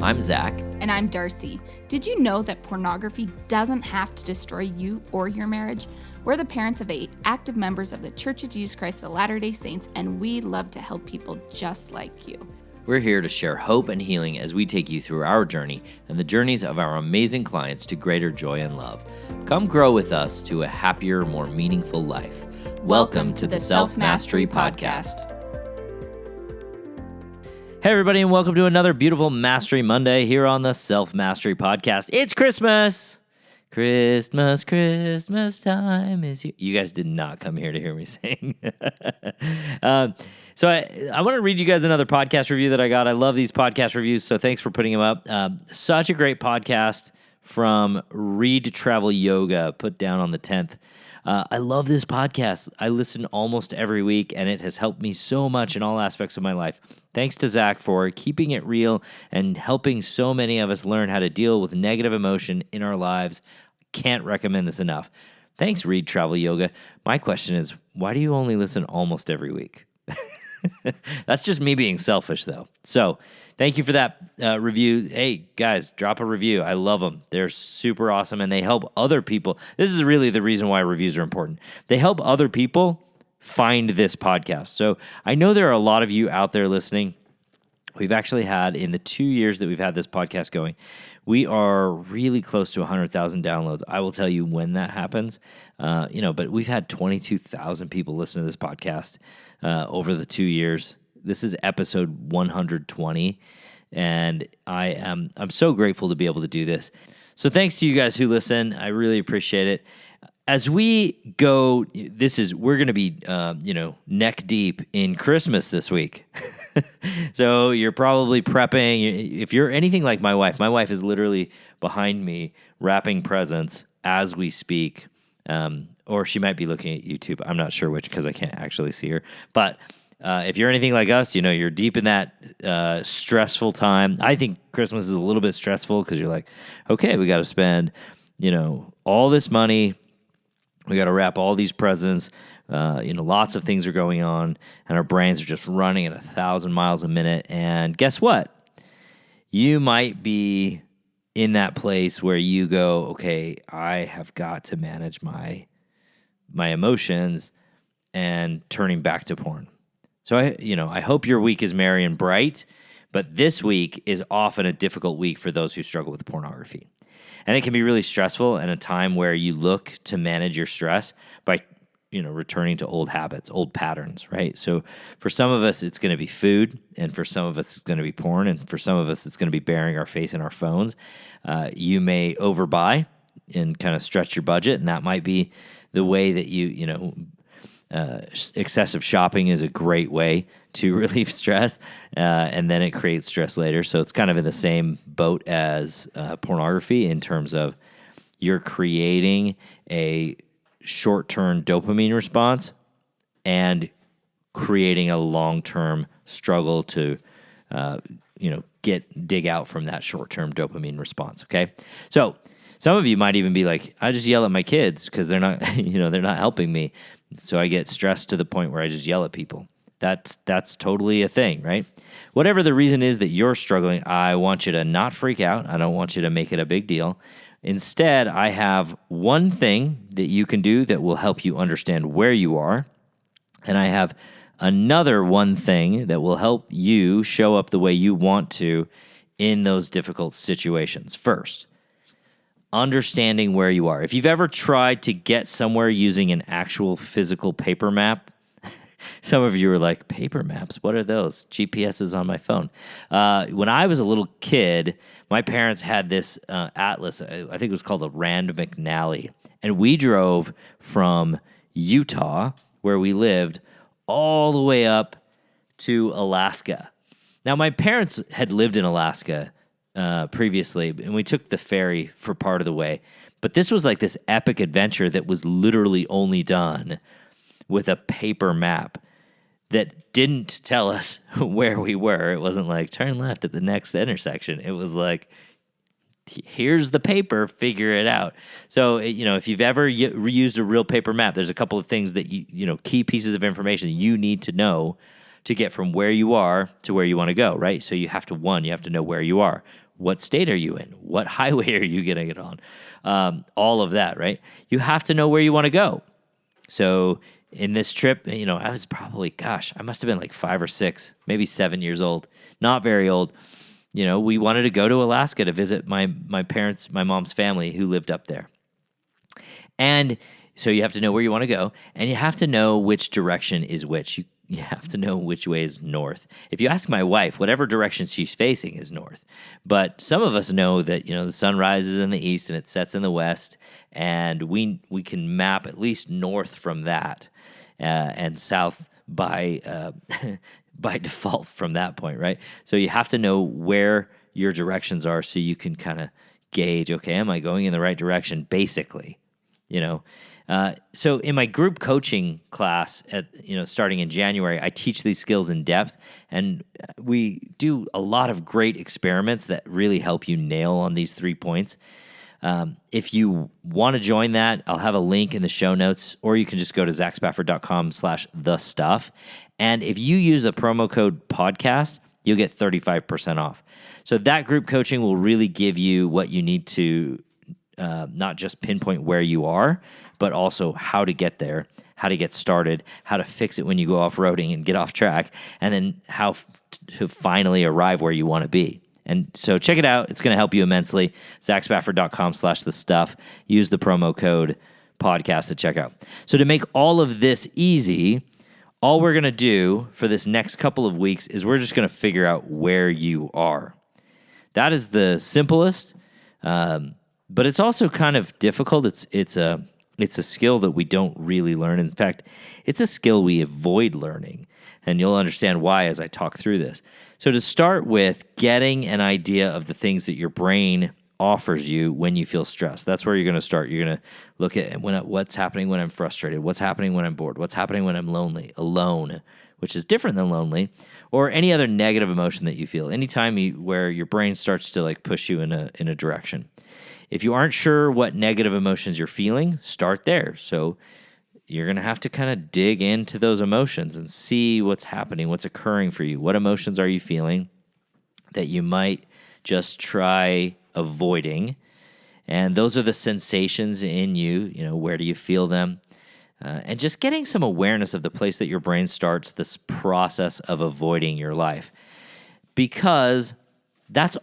I'm Zach. And I'm Darcy. Did you know that pornography doesn't have to destroy you or your marriage? We're the parents of 8 active members of the Church of Jesus Christ of Latter-day Saints, and we love to help people just like you. We're here to share hope and healing as we take you through our journey and the journeys of our amazing clients to greater joy and love. Come grow with us to a happier, more meaningful life. Welcome to the Self-Mastery Podcast. Hey everybody, and welcome to another beautiful Mastery Monday here on the Self-Mastery Podcast. It's Christmas! Christmas time is here. You guys did not come here to hear me sing. So I want to read you guys another podcast review that I got. I love these podcast reviews, so thanks for putting them up. Such a great podcast from Read Travel Yoga, put down on the 10th. I love this podcast. I listen almost every week, and it has helped me so much in all aspects of my life. Thanks to Zach for keeping it real and helping so many of us learn how to deal with negative emotion in our lives. Can't recommend this enough. Thanks, Read Travel Yoga. My question is, why do you only listen almost every week? That's just me being selfish, though. So thank you for that review. Hey, guys, drop a review. I love them. They're super awesome, and they help other people. This is really the reason why reviews are important. They help other people find this podcast. So I know there are a lot of you out there listening. We've actually had, in the 2 years that we've had this podcast going, we are really close to 100,000 downloads. I will tell you when that happens. But we've had 22,000 people listen to this podcast over the 2 years. This is episode 120, and I'm so grateful to be able to do this. So thanks to you guys who listen. I really appreciate it. As we go, we're going to be, neck deep in Christmas this week. So you're probably prepping. If you're anything like my wife is literally behind me wrapping presents as we speak. Or she might be looking at YouTube. I'm not sure which because I can't actually see her. But if you're anything like us, you're deep in that stressful time. I think Christmas is a little bit stressful because you're like, okay, we got to spend, all this money. We got to wrap all these presents. Lots of things are going on, and our brains are just running at 1,000 miles a minute. And guess what? You might be in that place where you go, okay, I have got to manage my emotions and turning back to porn. So I hope your week is merry and bright, but this week is often a difficult week for those who struggle with pornography. And it can be really stressful and a time where you look to manage your stress by, returning to old habits, old patterns, right? So for some of us, it's going to be food, and for some of us, it's going to be porn, and for some of us, it's going to be burying our face in our phones. You may overbuy and kind of stretch your budget, and that might be the way that excessive shopping is a great way to relieve stress, and then it creates stress later. So it's kind of in the same boat as pornography in terms of you're creating a short-term dopamine response and creating a long-term struggle to, dig out from that short-term dopamine response. Okay, so some of you might even be like, I just yell at my kids because they're not, they're not helping me. So I get stressed to the point where I just yell at people. That's totally a thing, right? Whatever the reason is that you're struggling, I want you to not freak out. I don't want you to make it a big deal. Instead, I have one thing that you can do that will help you understand where you are. And I have another one thing that will help you show up the way you want to in those difficult situations. First, understanding where you are. If you've ever tried to get somewhere using an actual physical paper map, some of you are like, paper maps? What are those? GPS is on my phone. When I was a little kid, my parents had this atlas. I think it was called a Rand McNally. And we drove from Utah, where we lived, all the way up to Alaska. Now, my parents had lived in Alaska previously, and we took the ferry for part of the way. But this was like this epic adventure that was literally only done with a paper map that didn't tell us where we were. It wasn't like, turn left at the next intersection. It was like, here's the paper, figure it out. So, if you've ever used a real paper map, there's a couple of things that, key pieces of information that you need to know to get from where you are to where you want to go, right? So you have to know where you are. what state are you in? What highway are you going to get on? All of that, right? You have to know where you want to go. So in this trip, I was probably, I must have been like 5 or 6, maybe 7 years old, not very old. We wanted to go to Alaska to visit my mom's family who lived up there. And so you have to know where you want to go, and you have to know which direction is which. You have to know which way is north. If you ask my wife, whatever direction she's facing is north. But some of us know that, the sun rises in the east and it sets in the west, and we can map at least north from that and south by by default from that point, right? So you have to know where your directions are so you can kind of gauge, okay, am I going in the right direction, basically, So in my group coaching class starting in January, I teach these skills in depth, and we do a lot of great experiments that really help you nail on these 3 points. If you want to join that, I'll have a link in the show notes, or you can just go to zachspafford.com/thestuff. And if you use the promo code podcast, you'll get 35% off. So that group coaching will really give you what you need to not just pinpoint where you are, but also how to get there, how to get started, how to fix it when you go off-roading and get off track, and then how to finally arrive where you want to be. And so check it out. It's going to help you immensely. ZachSpafford.com/thestuff. Use the promo code podcast at checkout. So to make all of this easy, all we're going to do for this next couple of weeks is we're just going to figure out where you are. That is the simplest, but it's also kind of difficult. It's a skill that we don't really learn. In fact, it's a skill we avoid learning, and you'll understand why as I talk through this. So to start with, getting an idea of the things that your brain offers you when you feel stressed. That's where you're going to start. You're going to look at what's happening when I'm frustrated, what's happening when I'm bored, what's happening when I'm alone, which is different than lonely, or any other negative emotion that you feel. Anytime where your brain starts to push you in a direction. If you aren't sure what negative emotions you're feeling, start there. So you're going to have to kind of dig into those emotions and see what's happening, what's occurring for you. What emotions are you feeling that you might just try avoiding? And those are the sensations in you. Where do you feel them? And just getting some awareness of the place that your brain starts this process of avoiding your life. Because that's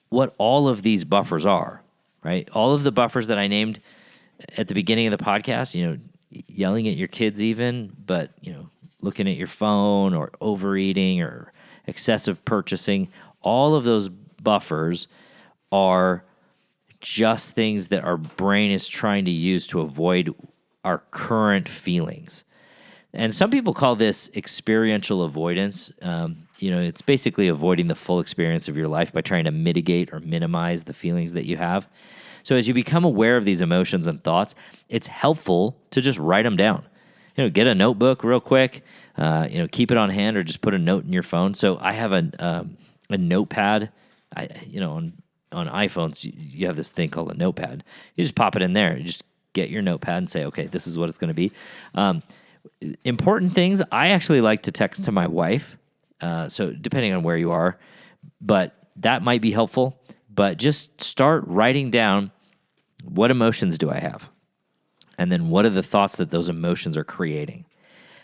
what all of these buffers are. Right? All of the buffers that I named at the beginning of the podcast, yelling at your kids even, but, looking at your phone or overeating or excessive purchasing, all of those buffers are just things that our brain is trying to use to avoid our current feelings. And some people call this experiential avoidance. It's basically avoiding the full experience of your life by trying to mitigate or minimize the feelings that you have. So as you become aware of these emotions and thoughts, it's helpful to just write them down. Get a notebook real quick, keep it on hand or just put a note in your phone. So I have a notepad. On iPhones, you have this thing called a notepad. You just pop it in there. You just get your notepad and say, okay, this is what it's going to be. Important things, I actually like to text to my wife. So depending on where you are, but that might be helpful. But just start writing down, what emotions do I have? And then what are the thoughts that those emotions are creating?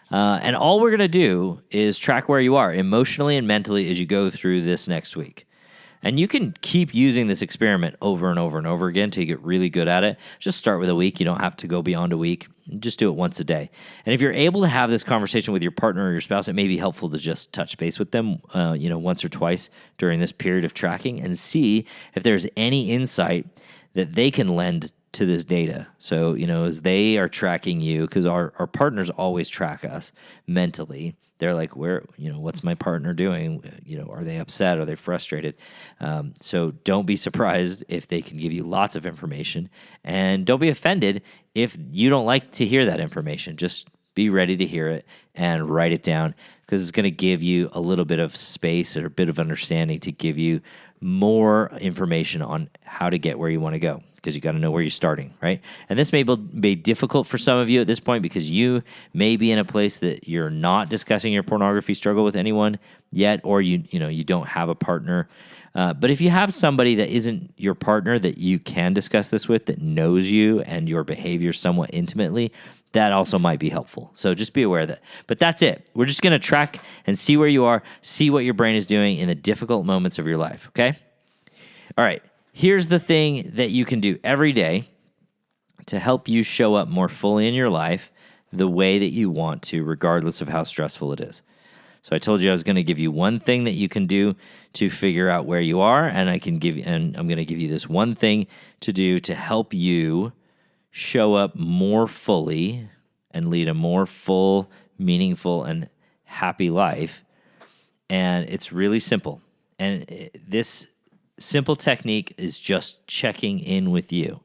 And all we're going to do is track where you are emotionally and mentally as you go through this next week. And you can keep using this experiment over and over and over again till you get really good at it. Just start with a week. You don't have to go beyond a week. Just do it once a day. And if you're able to have this conversation with your partner or your spouse, it may be helpful to just touch base with them, once or twice during this period of tracking and see if there's any insight that they can lend to this data. So, as they are tracking you, because our partners always track us mentally. They're like, what's my partner doing? Are they upset? Are they frustrated? So don't be surprised if they can give you lots of information, and don't be offended if you don't like to hear that information. Just be ready to hear it and write it down, because it's going to give you a little bit of space or a bit of understanding to give you more information on how to get where you want to go, because you got to know where you're starting, right? And this may be difficult for some of you at this point because you may be in a place that you're not discussing your pornography struggle with anyone yet, or you don't have a partner. But if you have somebody that isn't your partner that you can discuss this with, that knows you and your behavior somewhat intimately, that also might be helpful. So just be aware of that. But that's it. We're just going to track and see where you are, see what your brain is doing in the difficult moments of your life, okay? All right. Here's the thing that you can do every day to help you show up more fully in your life the way that you want to, regardless of how stressful it is. So I told you I was going to give you one thing that you can do to figure out where you are, and I'm going to give you this one thing to do to help you show up more fully and lead a more full, meaningful, and happy life. And it's really simple. And this simple technique is just checking in with you.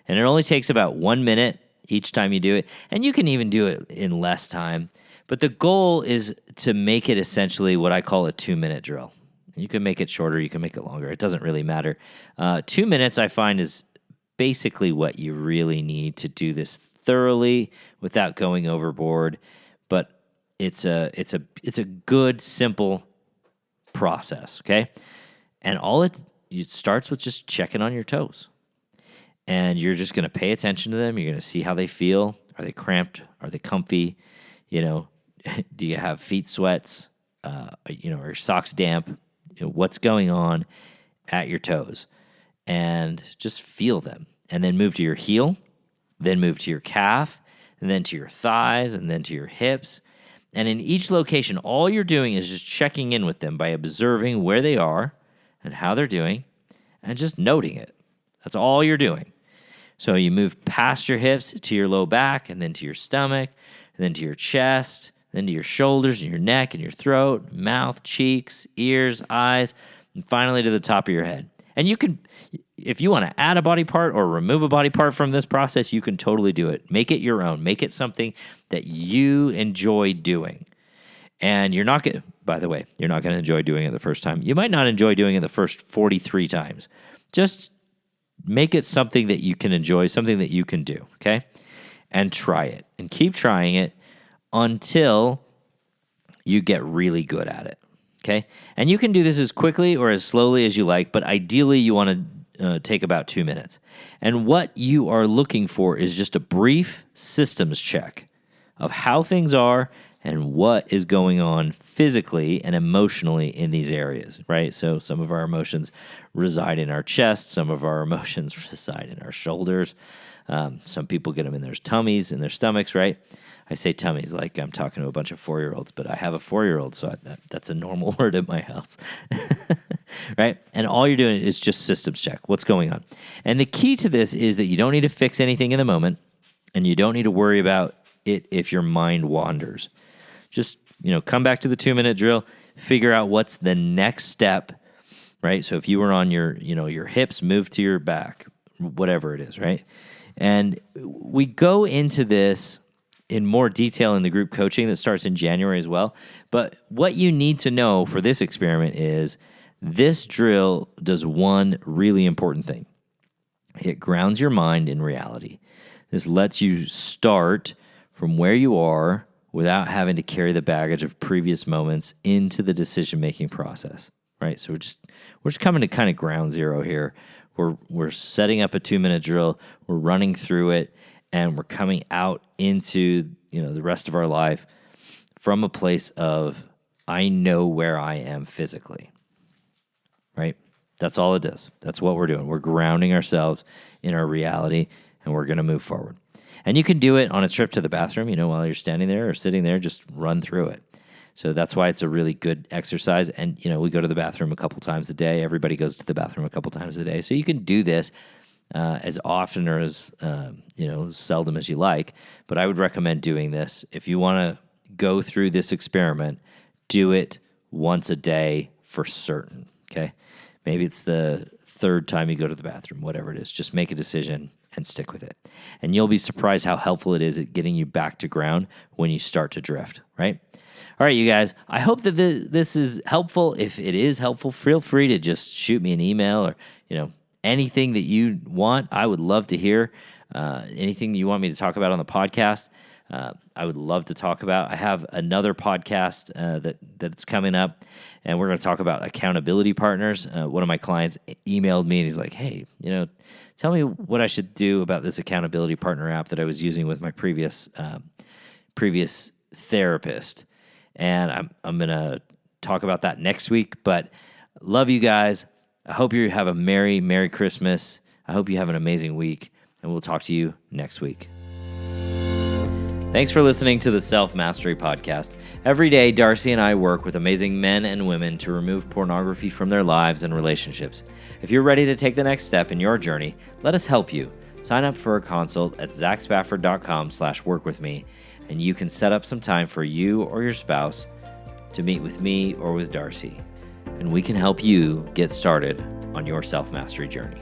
And it only takes about 1 minute each time you do it. And you can even do it in less time. But the goal is to make it essentially what I call a 2-minute drill. You can make it shorter, you can make it longer. It doesn't really matter. 2 minutes, I find, is basically what you really need to do this thoroughly without going overboard. But it's a good, simple process, okay? And it starts with just checking on your toes. And you're just going to pay attention to them. You're going to see how they feel. Are they cramped? Are they comfy? Do you have feet sweats? Are your socks damp? What's going on at your toes? And just feel them. And then move to your heel, then move to your calf, and then to your thighs, and then to your hips. And in each location, all you're doing is just checking in with them by observing where they are and how they're doing, and just noting it. That's all you're doing. So you move past your hips to your low back, and then to your stomach, and then to your chest, then to your shoulders and your neck and your throat, mouth, cheeks, ears, eyes, and finally to the top of your head. And you can, if you want to add a body part or remove a body part from this process, you can totally do it. Make it your own. Make it something that you enjoy doing. And you're not going to, by the way, you're not going to enjoy doing it the first time. You might not enjoy doing it the first 43 times. Just make it something that you can enjoy, something that you can do, okay? And try it. And keep trying it until you get really good at it, okay? And you can do this as quickly or as slowly as you like, but ideally you want to take about 2 minutes. And what you are looking for is just a brief systems check of how things are and what is going on physically and emotionally in these areas, right? So some of our emotions reside in our chest. Some of our emotions reside in our shoulders. Some people get them in their tummies, in their stomachs, right? I say tummies like I'm talking to a bunch of 4-year-olds, but I have a 4-year-old, so that's a normal word at my house, right? And all you're doing is just systems check. What's going on? And the key to this is that you don't need to fix anything in the moment, and you don't need to worry about it if your mind wanders. Just, come back to the 2-minute drill, figure out what's the next step, right? So if you were on your hips, move to your back, whatever it is, right? And we go into this in more detail in the group coaching that starts in January as well. But what you need to know for this experiment is this drill does one really important thing. It grounds your mind in reality. This lets you start from where you are without having to carry the baggage of previous moments into the decision-making process, right? So we're just coming to kind of ground zero here. We're setting up a 2-minute drill. We're running through it, and we're coming out into the rest of our life from a place of I know where I am physically, right? That's all it does. That's what we're doing. We're grounding ourselves in our reality, and we're going to move forward. And you can do it on a trip to the bathroom, while you're standing there or sitting there, just run through it. So that's why it's a really good exercise. And, we go to the bathroom a couple times a day. Everybody goes to the bathroom a couple times a day. So you can do this as often or as seldom as you like. But I would recommend doing this. If you want to go through this experiment, do it once a day for certain, okay? Maybe it's the third time you go to the bathroom, whatever it is. Just make a decision and stick with it. And you'll be surprised how helpful it is at getting you back to ground when you start to drift, right? All right, you guys, I hope that this is helpful. If it is helpful, feel free to just shoot me an email or, anything that you want. I would love to hear anything you want me to talk about on the podcast. I would love to talk about. I have another podcast that's coming up, and we're going to talk about accountability partners. One of my clients emailed me, and he's like, hey, tell me what I should do about this accountability partner app that I was using with my previous therapist. And I'm going to talk about that next week. But love you guys. I hope you have a Merry Christmas. I hope you have an amazing week, and we'll talk to you next week. Thanks for listening to the Self Mastery Podcast. Every day, Darcy and I work with amazing men and women to remove pornography from their lives and relationships. If you're ready to take the next step in your journey, let us help you. Sign up for a consult at zachspafford.com/workwithme, and you can set up some time for you or your spouse to meet with me or with Darcy, and we can help you get started on your self-mastery journey.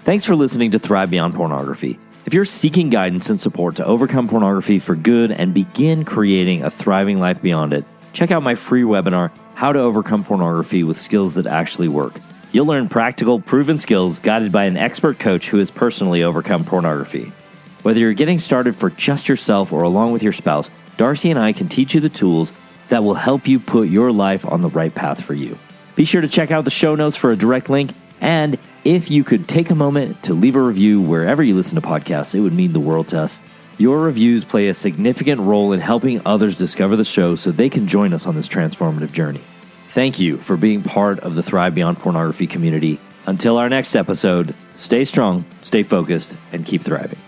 Thanks for listening to Thrive Beyond Pornography. If you're seeking guidance and support to overcome pornography for good and begin creating a thriving life beyond it, check out my free webinar, How to Overcome Pornography with Skills That Actually Work. You'll learn practical, proven skills guided by an expert coach who has personally overcome pornography. Whether you're getting started for just yourself or along with your spouse, Darcy and I can teach you the tools that will help you put your life on the right path for you. Be sure to check out the show notes for a direct link, and if you could take a moment to leave a review wherever you listen to podcasts, it would mean the world to us. Your reviews play a significant role in helping others discover the show so they can join us on this transformative journey. Thank you for being part of the Thrive Beyond Pornography community. Until our next episode, stay strong, stay focused, and keep thriving.